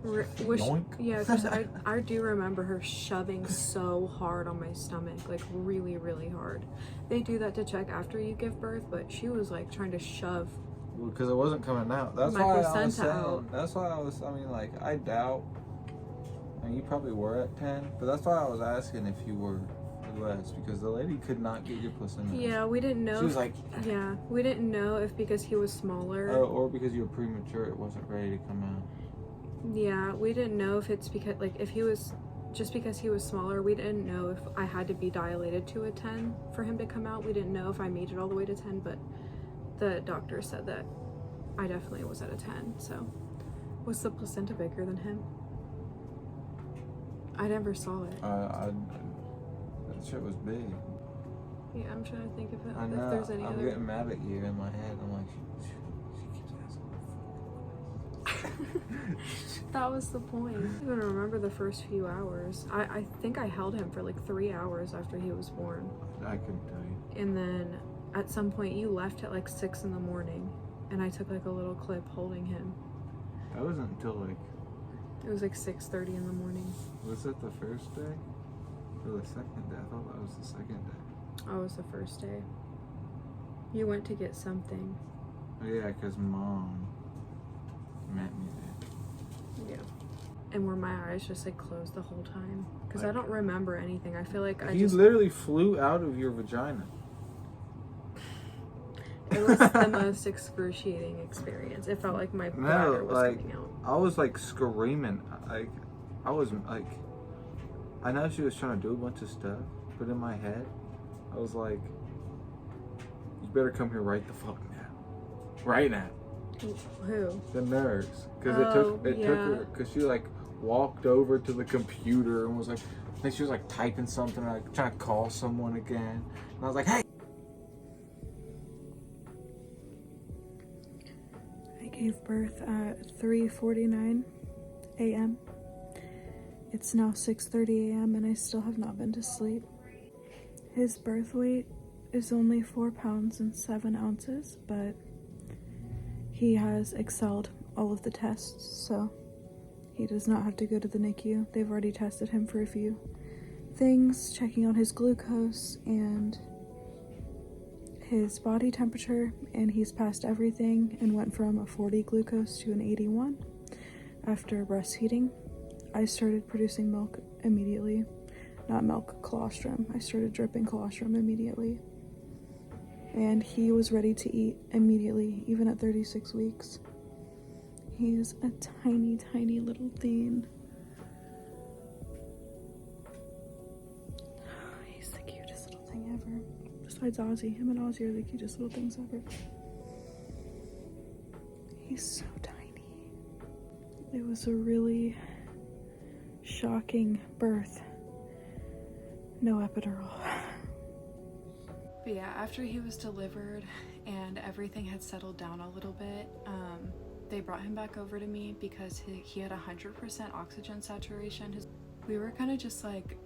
Speaker 1: Yoink.
Speaker 4: Yoink.
Speaker 1: Yeah, because I do remember her shoving so hard on my stomach, like really, really hard. They do that to check after you give birth, but she was like trying to shove.
Speaker 4: Because it wasn't coming out. That's
Speaker 1: My
Speaker 4: why I was
Speaker 1: placenta
Speaker 4: saying.
Speaker 1: out.
Speaker 4: That's why I was. I mean, like, I doubt. I mean, you probably were at 10, but that's why I was asking if you were less, because the lady could not get your placenta.
Speaker 1: Yeah, we didn't know.
Speaker 4: She was like,
Speaker 1: Yeah, we didn't know if because he was smaller.
Speaker 4: or because you were premature, it wasn't ready to come out.
Speaker 1: Yeah, we didn't know if it's because like if he was just because he was smaller, we didn't know if I had to be dilated to a 10 for him to come out. We didn't know if I made it all the way to 10, but the doctor said that I definitely was at a 10. So, was the placenta bigger than him? I never saw it.
Speaker 4: That shit was big.
Speaker 1: Yeah, I'm trying to think of it,
Speaker 4: I
Speaker 1: if
Speaker 4: know.
Speaker 1: there's any
Speaker 4: I'm
Speaker 1: other.
Speaker 4: getting mad at you in my head. I'm like, she keeps asking.
Speaker 1: That was the point. I don't even remember the first few hours. I think I held him for like 3 hours after he was born.
Speaker 4: I couldn't tell you.
Speaker 1: And then at some point you left at like 6 in the morning and I took like a little clip holding him.
Speaker 4: That wasn't until like.
Speaker 1: It was like 6:30 in the morning.
Speaker 4: Was it the first day or the second day? I thought that was the second day.
Speaker 1: Oh, it was the first day. You went to get something.
Speaker 4: Oh, yeah, because Mom met me there.
Speaker 1: Yeah. And were my eyes just like closed the whole time? Because I
Speaker 4: Like-
Speaker 1: don't remember anything. I feel like I
Speaker 4: He
Speaker 1: just.
Speaker 4: literally flew out of your vagina.
Speaker 1: It was the most excruciating experience. It felt like my bladder was
Speaker 4: like-
Speaker 1: coming out.
Speaker 4: I was like screaming. Like, I was like, I know she was trying to do a bunch of stuff, but in my head, I was like, you better come here right the fuck now. Right now.
Speaker 1: Who?
Speaker 4: The nurse. Because
Speaker 1: Oh,
Speaker 4: it took her, because she like walked over to the computer and was like, I think she was like typing something, like trying to call someone again. And I was like, hey.
Speaker 1: I gave birth at 3:49 a.m. It's now 6:30 a.m. and I still have not been to sleep. His birth weight is only 4 pounds and 7 ounces, but he has excelled all of the tests, so he does not have to go to the NICU. They've already tested him for a few things, checking on his glucose and his body temperature, and he's passed everything and went from a 40 glucose to an 81 after breastfeeding. I started producing milk immediately. Not milk, colostrum. I started dripping colostrum immediately. And he was ready to eat immediately, even at 36 weeks. He's a tiny, tiny little thing. He's the cutest little thing ever. Besides Ozzy, him and Ozzy are the cutest little things ever. He's so tiny. It was a really shocking birth. No epidural. But yeah, after he was delivered and everything had settled down a little bit, they brought him back over to me because he had 100% oxygen saturation. We were kind of just like,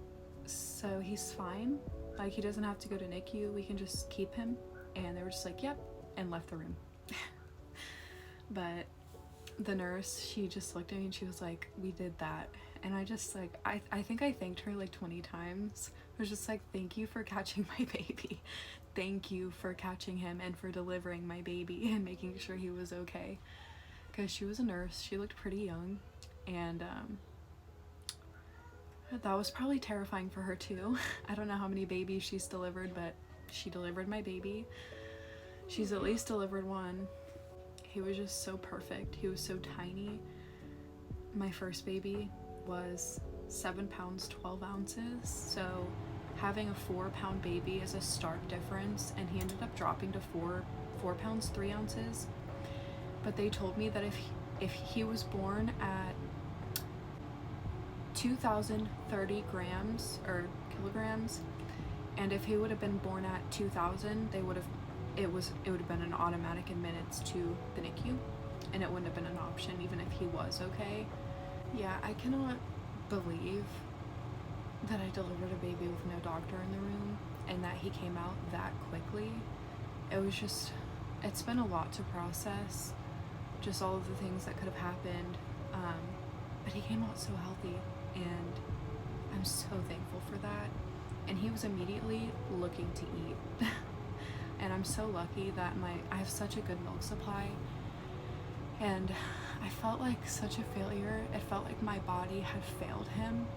Speaker 1: so he's fine. Like, he doesn't have to go to NICU. We can just keep him. And they were just like, yep, and left the room. But the nurse, she just looked at me and she was like, we did that. And I just like, I think I thanked her like 20 times. I was just like, thank you for catching my baby. Thank you for catching him and for delivering my baby and making sure he was okay. because she was a nurse. She looked pretty young, and that was probably terrifying for her too. I don't know how many babies she's delivered, but she delivered my baby. She's at least delivered one. He was just so perfect. He was so tiny. My first baby was 7 pounds 12 ounces, so having a 4-pound baby is a stark difference, and he ended up dropping to 4 pounds 3 ounces. But they told me that if he was born at 2,030 grams or kilograms, and if he would have been born at 2,000, it would have been an automatic admittance to the NICU, and it wouldn't have been an option even if he was okay. Yeah, I cannot believe that I delivered a baby with no doctor in the room and that he came out that quickly. It was just, it's been a lot to process, just all of the things that could have happened, but he came out so healthy, and I'm so thankful for that. And he was immediately looking to eat. And I'm so lucky that I have such a good milk supply, and I felt like such a failure. It felt like my body had failed him.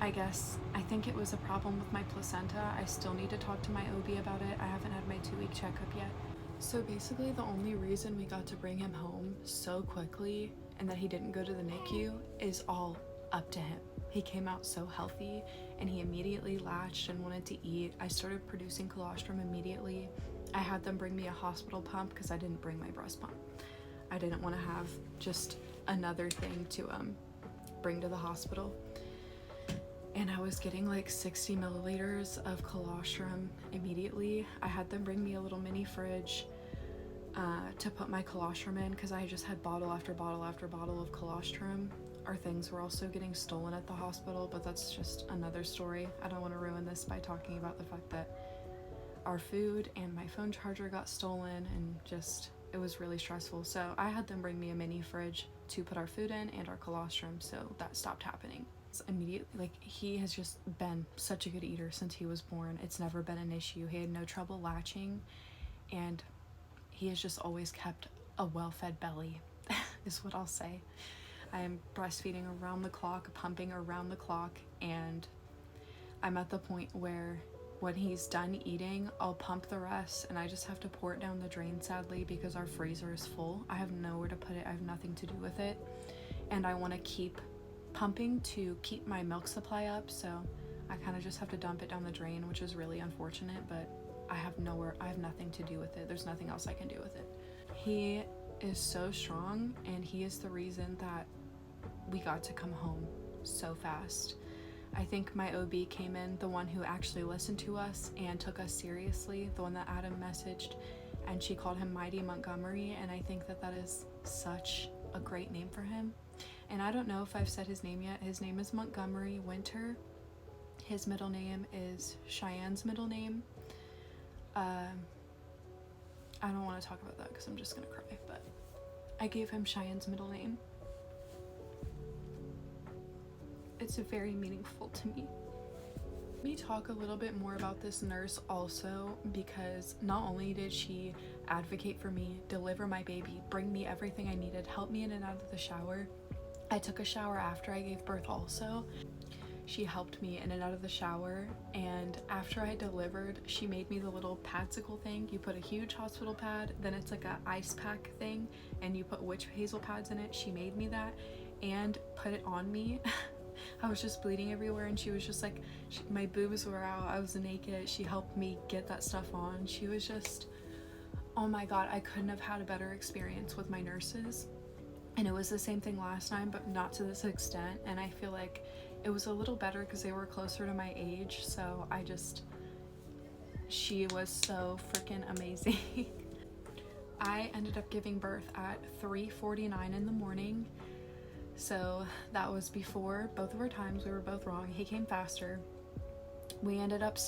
Speaker 1: I think it was a problem with my placenta. I still need to talk to my OB about it. I haven't had my 2-week checkup yet. So basically the only reason we got to bring him home so quickly and that he didn't go to the NICU is all up to him. He came out so healthy, and he immediately latched and wanted to eat. I started producing colostrum immediately. I had them bring me a hospital pump because I didn't bring my breast pump. I didn't want to have just another thing to bring to the hospital. And I was getting like 60 milliliters of colostrum immediately. I had them bring me a little mini fridge to put my colostrum in, because I just had bottle after bottle after bottle of colostrum. Our things were also getting stolen at the hospital, but that's just another story. I don't want to ruin this by talking about the fact that our food and my phone charger got stolen, and just, it was really stressful. So I had them bring me a mini fridge to put our food in and our colostrum, so that stopped happening. It's immediately, like, he has just been such a good eater since he was born. It's never been an issue. He had no trouble latching, and he has just always kept a well-fed belly, is what I'll say. I am breastfeeding around the clock, pumping around the clock, and I'm at the point where when he's done eating, I'll pump the rest, and I just have to pour it down the drain, sadly, because our freezer is full. I have nowhere to put it. I have nothing to do with it, and I want to keep pumping to keep my milk supply up, so I kind of just have to dump it down the drain, which is really unfortunate, but I have nothing to do with it. There's nothing else I can do with it. He is so strong, and he is the reason that we got to come home so fast. I think my OB came in, the one who actually listened to us and took us seriously, the one that Adam messaged, and she called him Mighty Montgomery, and I think that that is such a great name for him. And I don't know if I've said his name yet. His name is Montgomery Winter. His middle name is Cheyenne's middle name. I don't want to talk about that because I'm just gonna cry, but I gave him Cheyenne's middle name. It's very meaningful to me. Let me talk a little bit more about this nurse also, because not only did she advocate for me, deliver my baby, bring me everything I needed, help me in and out of the shower. I took a shower after I gave birth also. She helped me in and out of the shower, and after I delivered, she made me the little padsicle thing. You put a huge hospital pad, then it's like a ice pack thing, and you put witch hazel pads in it. She made me that and put it on me. I was just bleeding everywhere, and she was just like, my boobs were out, I was naked. She helped me get that stuff on. She was just, oh my god, I couldn't have had a better experience with my nurses. And it was the same thing last time, but not to this extent, and I feel like it was a little better because they were closer to my age, so she was so freaking amazing. I ended up giving birth at 3:49 in the morning, so that was before both of our times. We were both wrong. He came faster. We ended up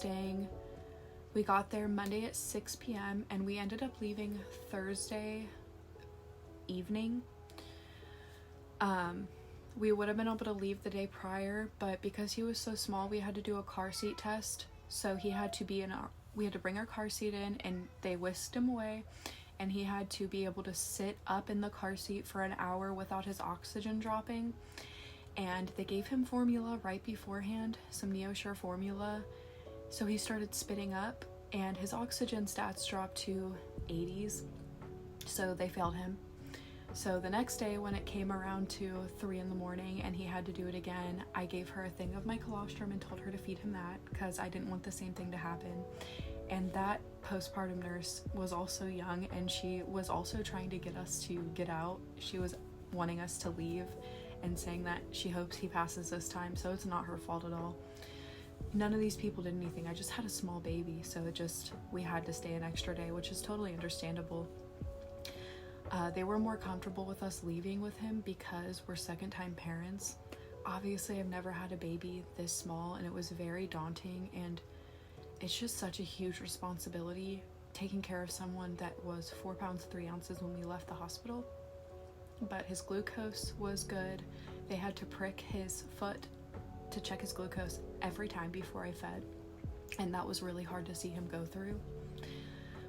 Speaker 1: we got there Monday at 6 p.m. and we ended up leaving Thursday evening. We would have been able to leave the day prior, but because he was so small, we had to do a car seat test. So we had to bring our car seat in, and they whisked him away, and he had to be able to sit up in the car seat for an hour without his oxygen dropping. And they gave him formula right beforehand, some NeoSure formula, so he started spitting up and his oxygen stats dropped to 80s, so they failed him. So the next day when it came around to 3 in the morning and he had to do it again, I gave her a thing of my colostrum and told her to feed him that because I didn't want the same thing to happen. And that postpartum nurse was also young, and she was also trying to get us to get out. She was wanting us to leave and saying that she hopes he passes this time, so it's not her fault at all. None of these people did anything. I just had a small baby, so we had to stay an extra day, which is totally understandable. They were more comfortable with us leaving with him because we're second-time parents. Obviously, I've never had a baby this small, and it was very daunting, and it's just such a huge responsibility taking care of someone that was 4 pounds 3 ounces when we left the hospital. But his glucose was good. They had to prick his foot to check his glucose every time before I fed, and that was really hard to see him go through.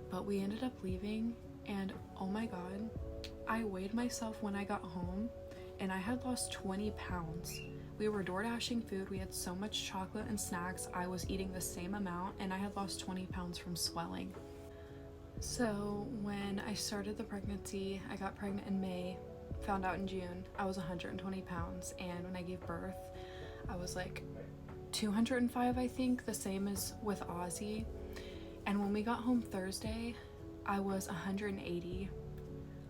Speaker 1: But we ended up leaving, and oh my god, I weighed myself when I got home and I had lost 20 pounds. We were door dashing food, we had so much chocolate and snacks, I was eating the same amount, and I had lost 20 pounds from swelling. So when I started the pregnancy, I got pregnant in May, found out in June, I was 120 pounds, and when I gave birth, I was like 205, I think, the same as with Ozzy. And when we got home Thursday, I was 180.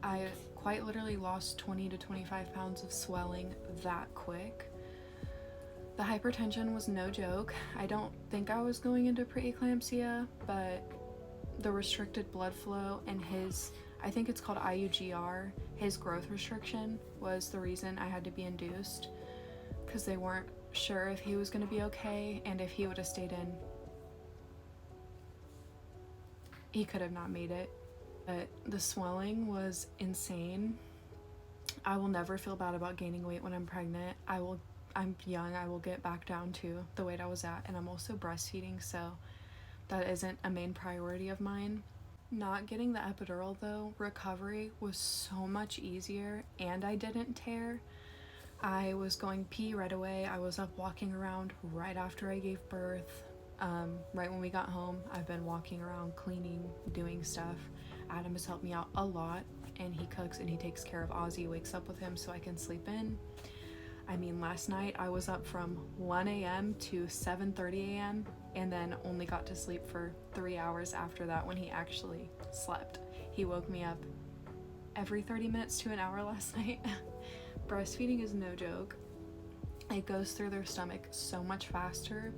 Speaker 1: I quite literally lost 20 to 25 pounds of swelling that quick. The hypertension was no joke. I don't think I was going into preeclampsia, but the restricted blood flow and I think it's called IUGR, his growth restriction was the reason I had to be induced, because they weren't sure if he was going to be okay, and if he would have stayed in, he could have not made it. But the swelling was insane. I will never feel bad about gaining weight when I'm pregnant. I'm young, I will get back down to the weight I was at, and I'm also breastfeeding, so that isn't a main priority of mine. Not getting the epidural though, recovery was so much easier, and I didn't tear. I was going pee right away. I was up walking around right after I gave birth. Right when we got home, I've been walking around, cleaning, doing stuff. Adam has helped me out a lot, and he cooks and he takes care of Ozzy, wakes up with him so I can sleep in. I mean, last night I was up from 1 a.m. to 7:30 a.m. and then only got to sleep for 3 hours after that when he actually slept. He woke me up every 30 minutes to an hour last night. Breastfeeding is no joke. It goes through their stomach so much faster,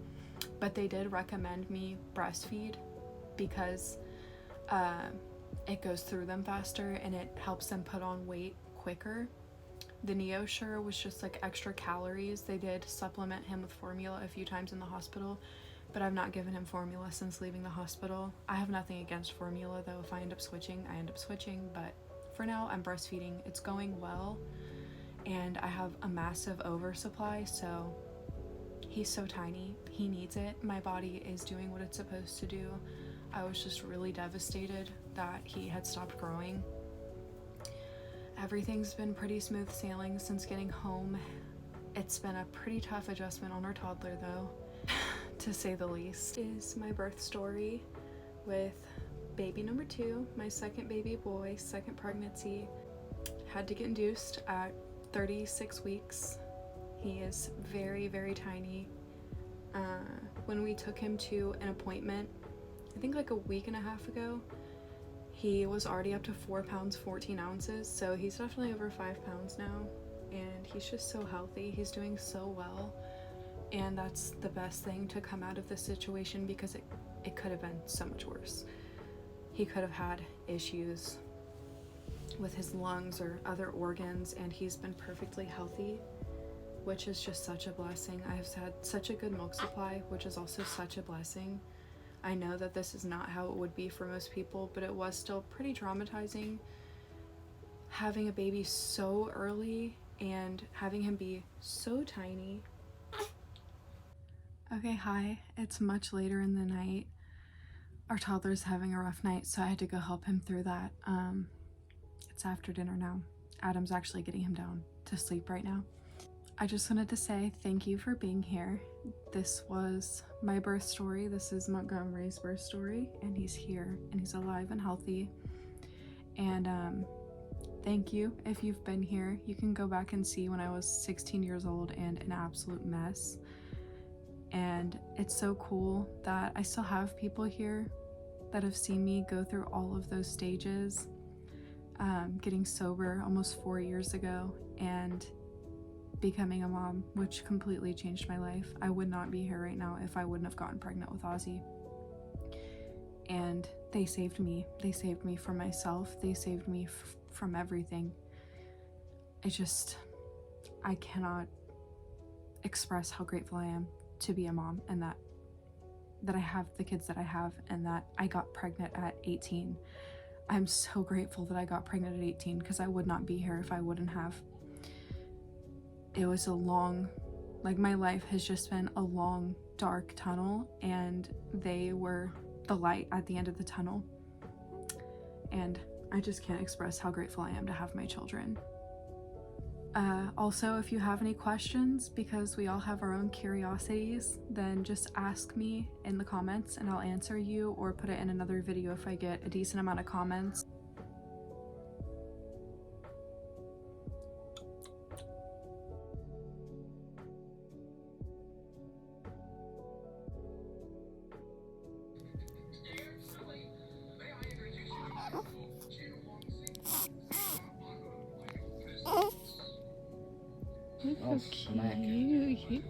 Speaker 1: but they did recommend me breastfeed because it goes through them faster and it helps them put on weight quicker. The NeoSure was just like extra calories. They did supplement him with formula a few times in the hospital, but I've not given him formula since leaving the hospital. I have nothing against formula though. If I end up switching, I end up switching, but for now I'm breastfeeding. It's going well, and I have a massive oversupply, so he's so tiny. He needs it. My body is doing what it's supposed to do. I was just really devastated that he had stopped growing. Everything's been pretty smooth sailing since getting home. It's been a pretty tough adjustment on our toddler though, to say the least. Is my birth story with baby number 2, my second baby boy, second pregnancy. Had to get induced at 36 weeks. He is very, very tiny. When we took him to an appointment, I think like a week and a half ago, he was already up to 4 pounds 14 ounces, so he's definitely over 5 pounds now, and he's just so healthy. He's doing so well, and that's the best thing to come out of this situation, because it could have been so much worse. He could have had issues with his lungs or other organs, and he's been perfectly healthy, which is just such a blessing. I've had such a good milk supply, which is also such a blessing. I know that this is not how it would be for most people, but it was still pretty traumatizing having a baby so early and having him be so tiny. Okay, hi. It's much later in the night. Our toddler's having a rough night, so I had to go help him through that. It's after dinner now. Adam's actually getting him down to sleep right now. I just wanted to say thank you for being here. This was my birth story. This is Montgomery's birth story, and he's here and he's alive and healthy. And thank you if you've been here. You can go back and see when I was 16 years old and an absolute mess. And it's so cool that I still have people here that have seen me go through all of those stages, getting sober almost 4 years ago and becoming a mom, which completely changed my life. I would not be here right now if I wouldn't have gotten pregnant with Ozzy. And they saved me. They saved me from myself. They saved me from everything. I cannot express how grateful I am to be a mom, and that I have the kids that I have, and that I got pregnant at 18. I'm so grateful that I got pregnant at 18 because I would not be here if I wouldn't have. It was a long, my life has just been a long, dark tunnel, and they were the light at the end of the tunnel. And I just can't express how grateful I am to have my children. Also, if you have any questions, because we all have our own curiosities, then just ask me in the comments and I'll answer you, or put it in another video if I get a decent amount of comments.
Speaker 4: I'll smack you.
Speaker 1: Cute.